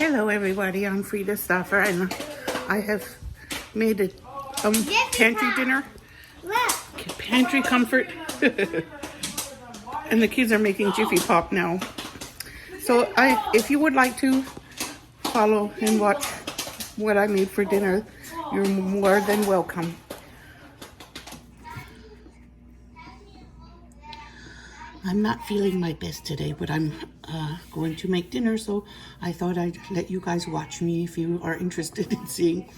Hello everybody, I'm Freda Stauffer and I have made a pantry dinner. Pantry comfort. And the kids are making Jiffy Pop now. So if you would like to follow and watch what I made for dinner, you're more than welcome. I'm not feeling my best today, but I'm going to make dinner, so I thought I'd let you guys watch me if you are interested in seeing.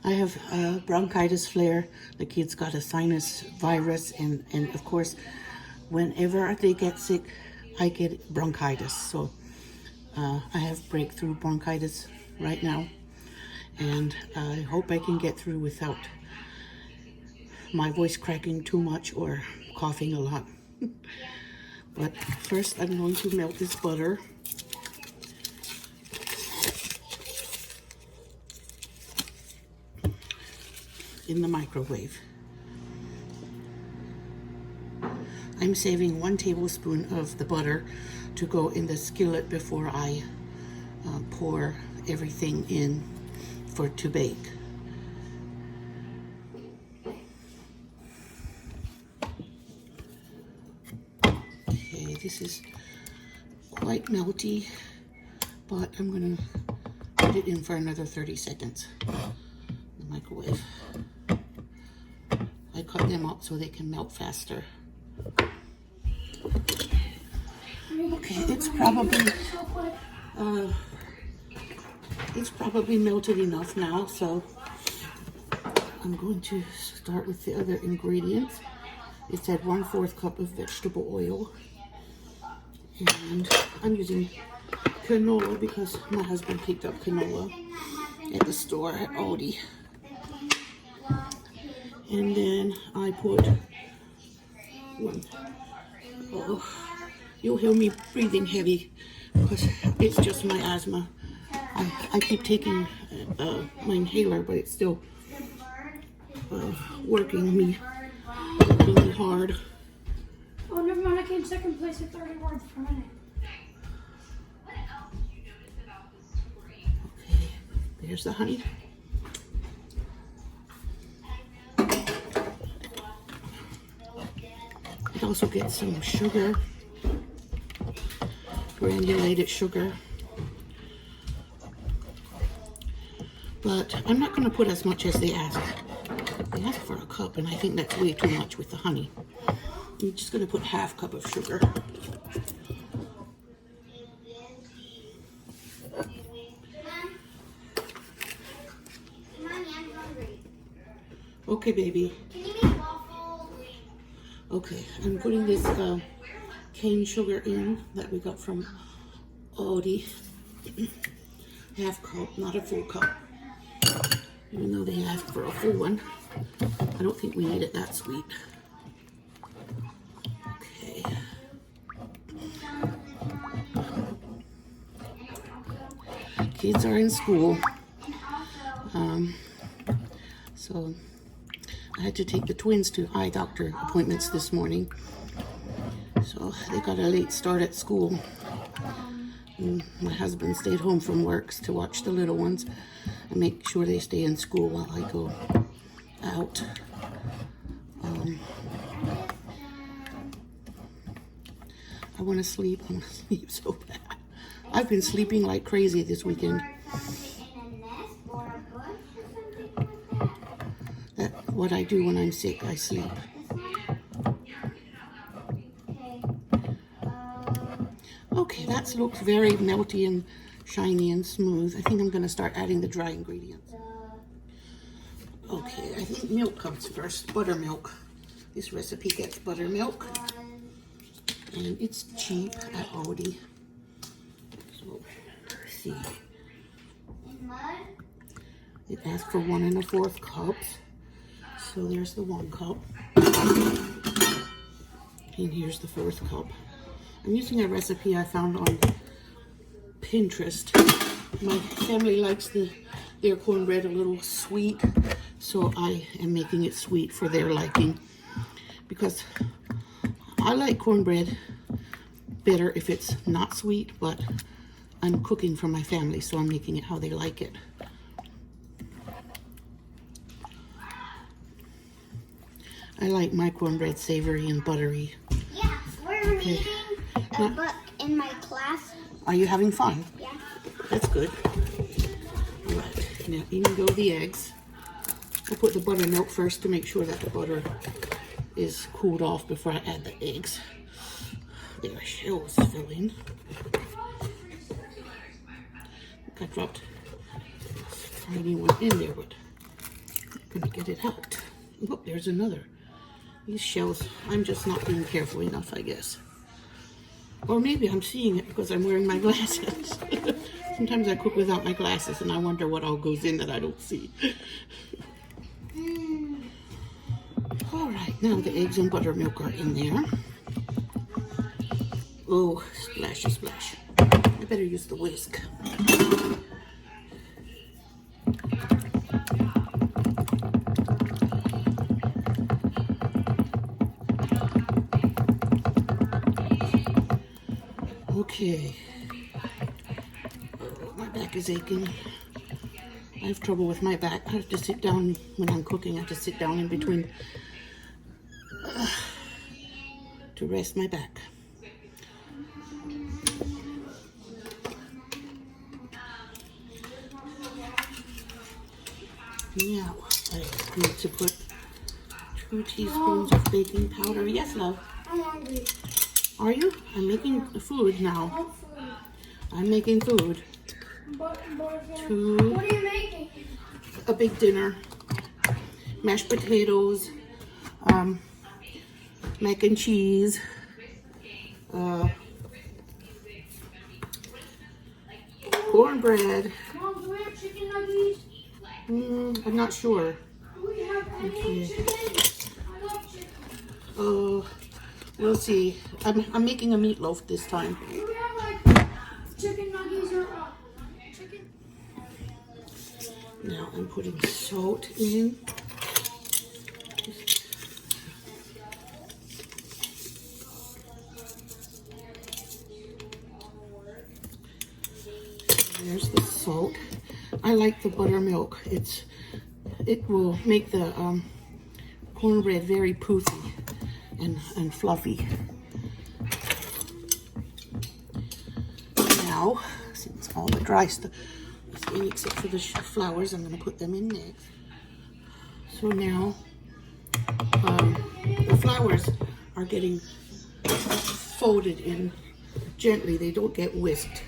I have bronchitis flare. The kids got a sinus virus, and of course, whenever they get sick, I get bronchitis. So I have breakthrough bronchitis right now, and I hope I can get through without my voice cracking too much or coughing a lot. But first I'm going to melt this butter. In the microwave. I'm saving 1 tablespoon of the butter to go in the skillet before I pour everything in to bake. Okay, this is quite melty, but I'm going to put it in for another 30 seconds in the microwave. I cut them up so they can melt faster. Okay, it's probably melted enough now, so I'm going to start with the other ingredients. It said 1/4 cup of vegetable oil, and I'm using canola because my husband picked up canola at the store at Aldi. And then I put you'll hear me breathing heavy because it's just my asthma. I keep taking my inhaler, but it's still working me really hard. Oh, never mind. I came second place at 30 words per minute. Okay, there's the honey. It also gets some sugar, granulated sugar. But I'm not going to put as much as they ask. They ask for a cup, and I think that's way too much with the honey. I'm just going to put 1/2 cup of sugar. Okay, baby. Can you make waffles? Okay, I'm putting this cane sugar in that we got from Aldi. 1/2 cup, not a full cup. Even though they asked for a full one. I don't think we need it that sweet. Okay. Kids are in school. So I had to take the twins to eye doctor appointments this morning. So they got a late start at school. And my husband stayed home from work to watch the little ones and make sure they stay in school while I go out. I want to sleep. I want to sleep so bad. I've been sleeping like crazy this weekend. That's what I do when I'm sick. I sleep. Okay, that looks very melty and shiny and smooth. I think I'm going to start adding the dry ingredients. Okay, I think milk comes first. Buttermilk. This recipe gets buttermilk. And it's cheap at Aldi. So, let's see. It asked for 1 1/4 cups. So there's the 1 cup. And here's the 1/4 cup. I'm using a recipe I found on Pinterest. My family likes their cornbread a little sweet, so I am making it sweet for their liking. Because I like cornbread better if it's not sweet, but I'm cooking for my family, so I'm making it how they like it. I like my cornbread savory and buttery. Yeah, we're reading a book in my class. Are you having fun? Yeah. That's good. All right, now in go the eggs. I'll put the buttermilk first to make sure that the butter is cooled off before I add the eggs. There, shells fill in. I dropped a tiny one in there, but I'm gonna get it out. Oh, there's another. These shells, I'm just not being careful enough, I guess. Or maybe I'm seeing it because I'm wearing my glasses. Sometimes I cook without my glasses and I wonder what all goes in that I don't see. All right, now the eggs and buttermilk are in there. Oh, splashy splash. I better use the whisk. Okay. Oh, my back is aching. I have trouble with my back. I have to sit down when I'm cooking. I have to sit down in between to rest my back. Now I need to put 2 teaspoons of baking powder. Yes, love. I'm hungry. Are you? I'm making food now. I'm making food. What are Two, you making? a big dinner. Mashed potatoes, mac and cheese, cornbread. Mom, do we have chicken nuggets? I'm not sure. Do we have any chicken? I love chicken. We'll see. I'm making a meatloaf this time. Do we have like chicken nuggets or chicken? Now I'm putting salt in. There's the salt. I like the buttermilk. It will make the cornbread very poofy and fluffy. Now, since all the dry stuff is in except for the flowers, I'm going to put them in next. So now the flowers are getting folded in gently. They don't get whisked.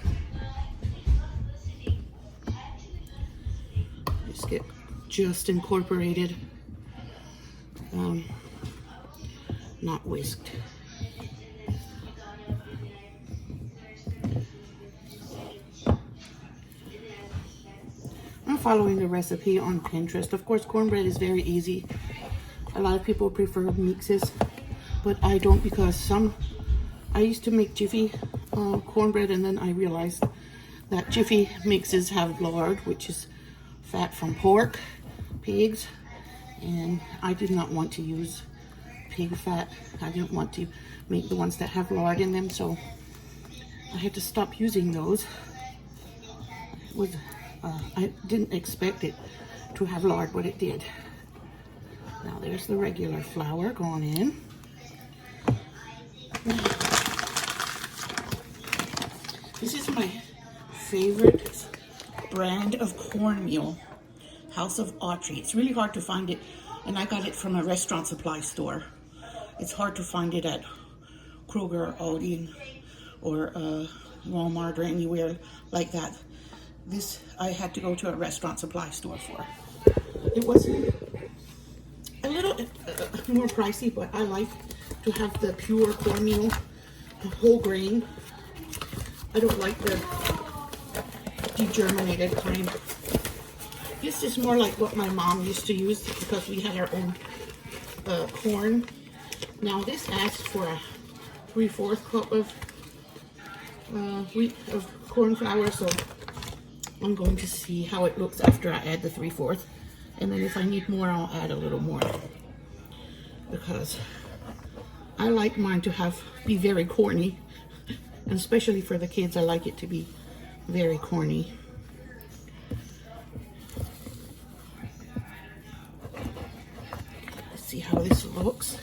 Get just incorporated, not whisked. I'm following the recipe on Pinterest. Of course, cornbread is very easy. A lot of people prefer mixes, but I don't because I used to make Jiffy cornbread, and then I realized that Jiffy mixes have lard, which is fat from pork, pigs, and I did not want to use pig fat. I didn't want to make the ones that have lard in them, so I had to stop using those. I didn't expect it to have lard, but it did. Now there's the regular flour going in. This is my favorite brand of cornmeal, House of Autry. It's really hard to find it, and I got it from a restaurant supply store. It's hard to find it at Kroger or Aldi or Walmart or anywhere like that. This I had to go to a restaurant supply store for. It was a little more pricey, but I like to have the pure cornmeal, the whole grain. I don't like the degerminated kind. This is more like what my mom used to use because we had our own corn. Now this asks for a 3/4 cup of corn flour, so I'm going to see how it looks after I add the 3/4, and then if I need more, I'll add a little more, because I like mine to be very corny, and especially for the kids, I like it to be very corny. Let's see how this looks.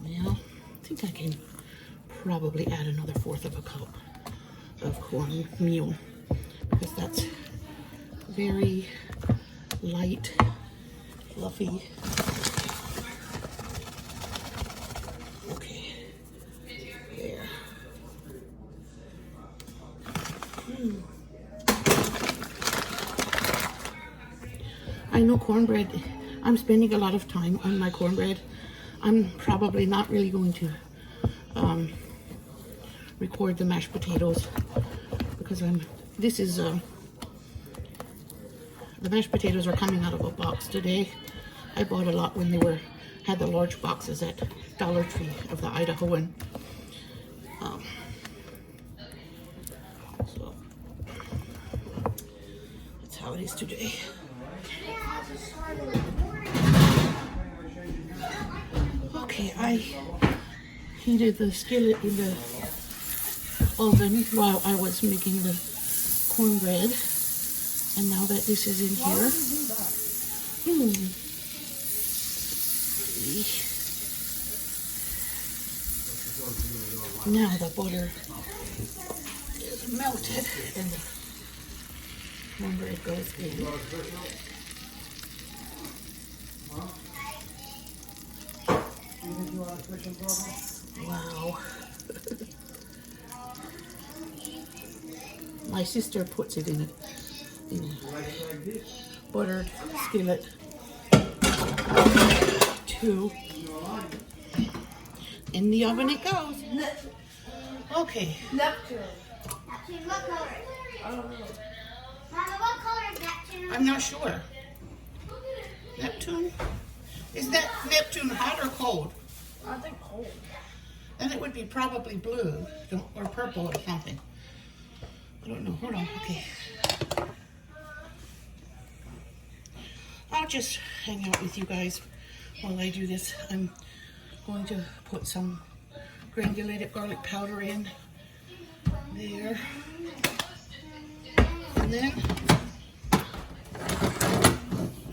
Now, I think I can probably add another 1/4 of a cup of cornmeal because that's very light, fluffy. Okay, there. I know cornbread, I'm spending a lot of time on my cornbread. I'm probably not really going to record the mashed potatoes because the mashed potatoes are coming out of a box today. I bought a lot when they had the large boxes at Dollar Tree of the Idahoan. So that's how it is today. Okay, I heated the skillet in the oven while I was making the cornbread, and now that this is in here, now the butter is melted and the cornbread goes in. Wow. My sister puts it in a buttered skillet too. In the oven it goes. Okay. Neptune, what color? I don't know. Mama, what color is Neptune? I'm not sure. Neptune? Is that Neptune hot or cold? I think cold. Then it would be probably blue or purple or something. I don't know. Hold on. Okay. I'll just hang out with you guys while I do this. I'm going to put some granulated garlic powder in there. And then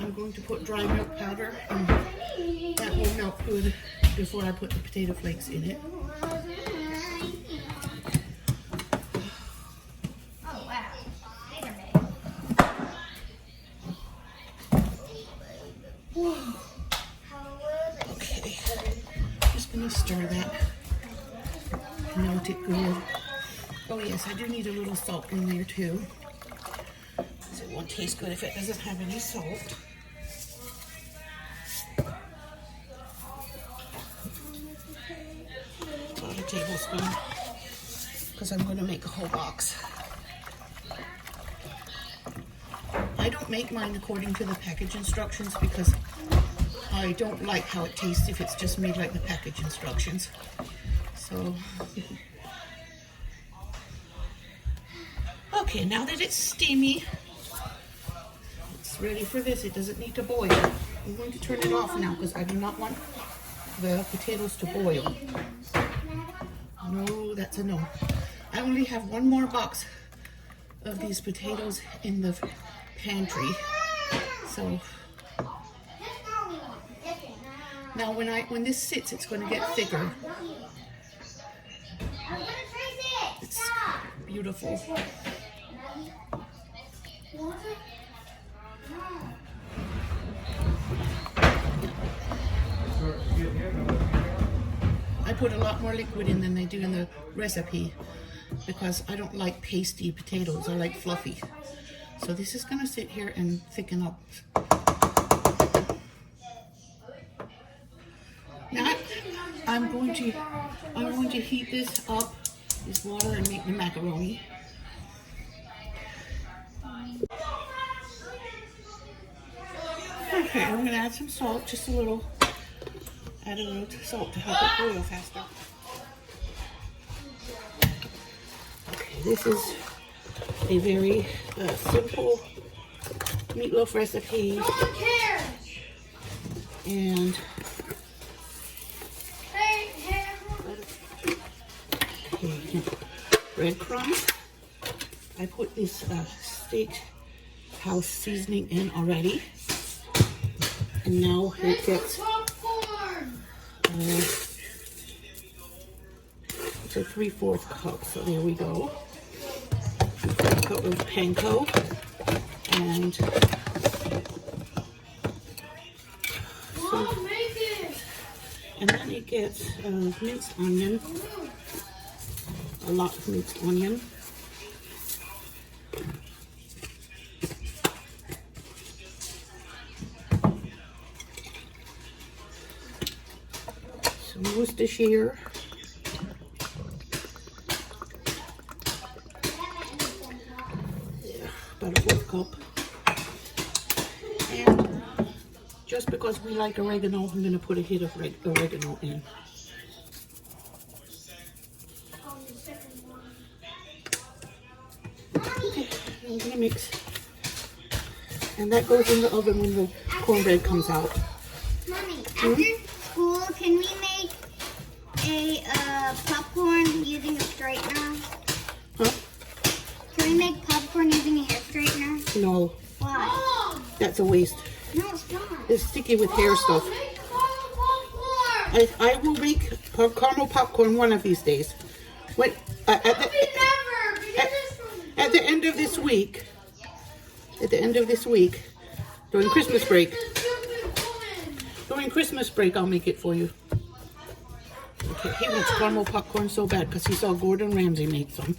I'm going to put dry milk powder, and that will melt good before I put the potato flakes in it. Oh, wow. Okay, just gonna stir that, melt it good. Oh yes, I do need a little salt in there too, because it won't taste good if it doesn't have any salt. About a tablespoon, because I'm going to make a whole box. I don't make mine according to the package instructions because I don't like how it tastes if it's just made like the package instructions. So, okay, now that it's steamy, it's ready for this. It doesn't need to boil. I'm going to turn it off now because I do not want the potatoes to boil. No, that's a no. I only have one more box of these potatoes in the pantry. So now when this sits, it's going to get thicker. It's beautiful. I put a lot more liquid in than they do in the recipe because I don't like pasty potatoes. I like fluffy. So this is going to sit here and thicken up. Now I'm going to heat this up, this water, and make the macaroni. Okay, I'm going to add some salt, just a little. Add a little salt to help it boil faster. Okay, this is a very simple meatloaf recipe. And okay, breadcrumbs. I put this steak house seasoning in already. And now it gets it's a 3/4 cup. So there we go. 3/4 cup of panko. And and then it gets minced onion, a lot of minced onion. Some Worcestershire. Yeah, about a 1/4 cup. And just because we like oregano, I'm going to put a hit of oregano in. Okay, I'm going to mix. And that goes in the oven when the cornbread comes out. Mommy, after school, can we make a popcorn using a straightener? Huh? Can we make popcorn using a hair straightener? No, Why? that's a waste. No, it's not. It's sticky with hair stuff. I will make caramel popcorn one of these days. When, at the end of this week. At the end of this week, during Christmas break. During Christmas break, I'll make it for you. Okay, he wants caramel popcorn so bad because he saw Gordon Ramsay make some.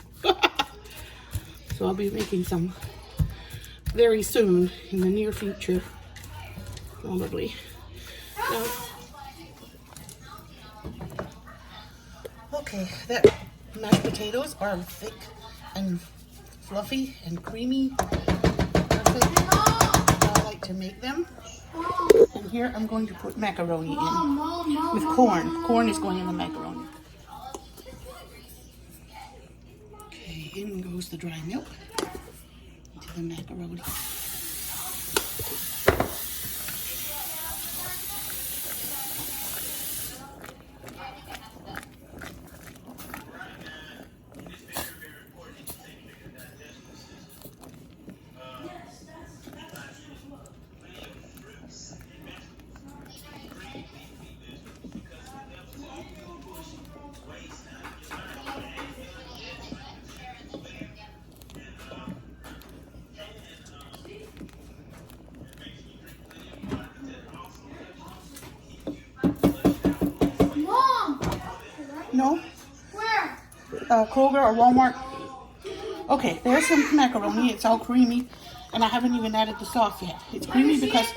So I'll be making some very soon in the near future. Probably. So, okay, that mashed potatoes are thick and fluffy and creamy. Perfect. I like to make them. And here I'm going to put macaroni in with corn. Corn is going in the macaroni. Okay, in goes the dry milk into the macaroni. No? Where? Kroger or Walmart. Okay, there's some macaroni. It's all creamy. And I haven't even added the sauce yet. It's creamy because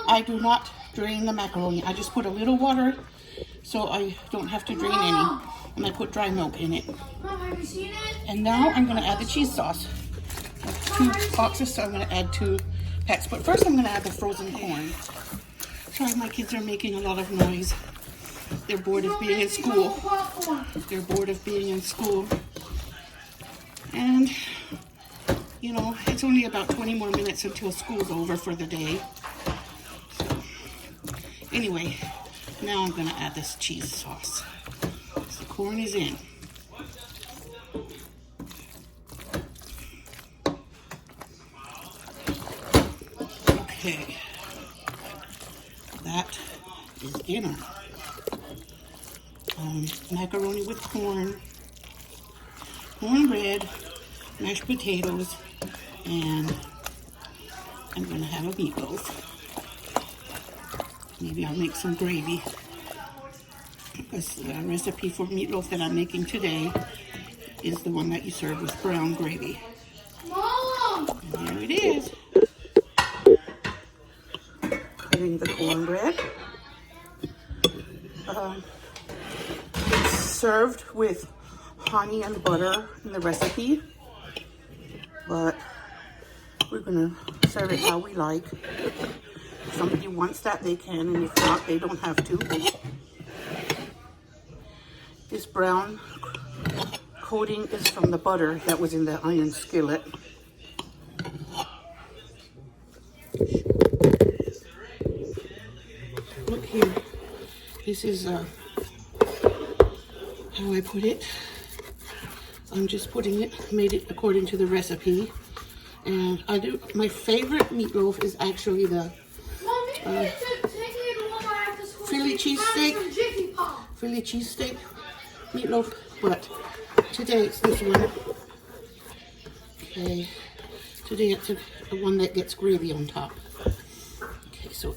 I do not drain the macaroni. I just put a little water so I don't have to drain any. And I put dry milk in it. Mom, have you seen it? And now I'm going to add the cheese sauce. 2 boxes, so I'm going to add 2 packs. But first I'm going to add the frozen corn. Sorry, my kids are making a lot of noise. They're bored of being in school. They're bored of being in school. And, you know, it's only about 20 more minutes until school's over for the day. So, anyway, now I'm going to add this cheese sauce. So the corn is in. Okay. That is dinner. Macaroni with corn, cornbread, mashed potatoes, and I'm going to have a meatloaf. Maybe I'll make some gravy, because the recipe for meatloaf that I'm making today is the one that you serve with brown gravy. Mom! And there it is. Cutting the cornbread. It's served with honey and butter in the recipe, but we're gonna serve it how we like. If somebody wants that, they can, and if not, they don't have to. This brown coating is from the butter that was in the iron skillet. Look here, this is how I put it. I'm just putting it, made it according to the recipe. And I do, my favorite meatloaf is actually the Philly cheesesteak meatloaf, but today it's this one. Okay, today it's the one that gets gravy on top. Okay, so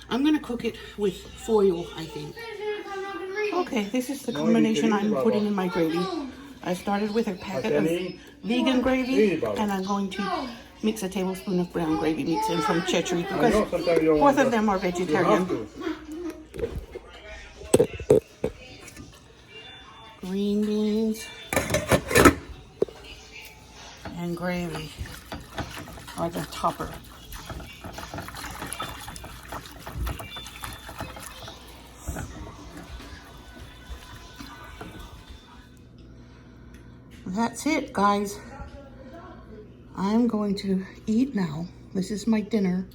I'm gonna cook it with foil, I think. Okay, this is the combination I'm putting in my gravy. I started with a packet of vegan gravy, and I'm going to mix a tablespoon of brown gravy mix in from Pantry because both of them are vegetarian. Green beans and gravy are the topper. That's it, guys. I'm going to eat now. This is my dinner.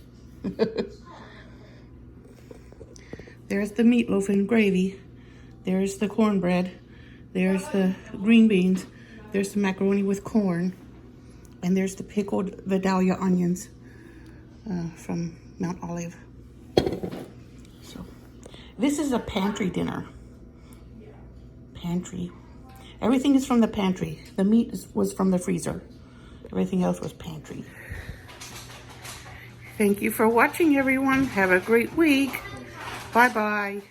There's the meatloaf and gravy. There's the cornbread. There's the green beans. There's the macaroni with corn. And there's the pickled Vidalia onions from Mount Olive. So, this is a pantry dinner. Pantry. Everything is from the pantry. The meat was from the freezer. Everything else was pantry. Thank you for watching, everyone. Have a great week. Bye-bye.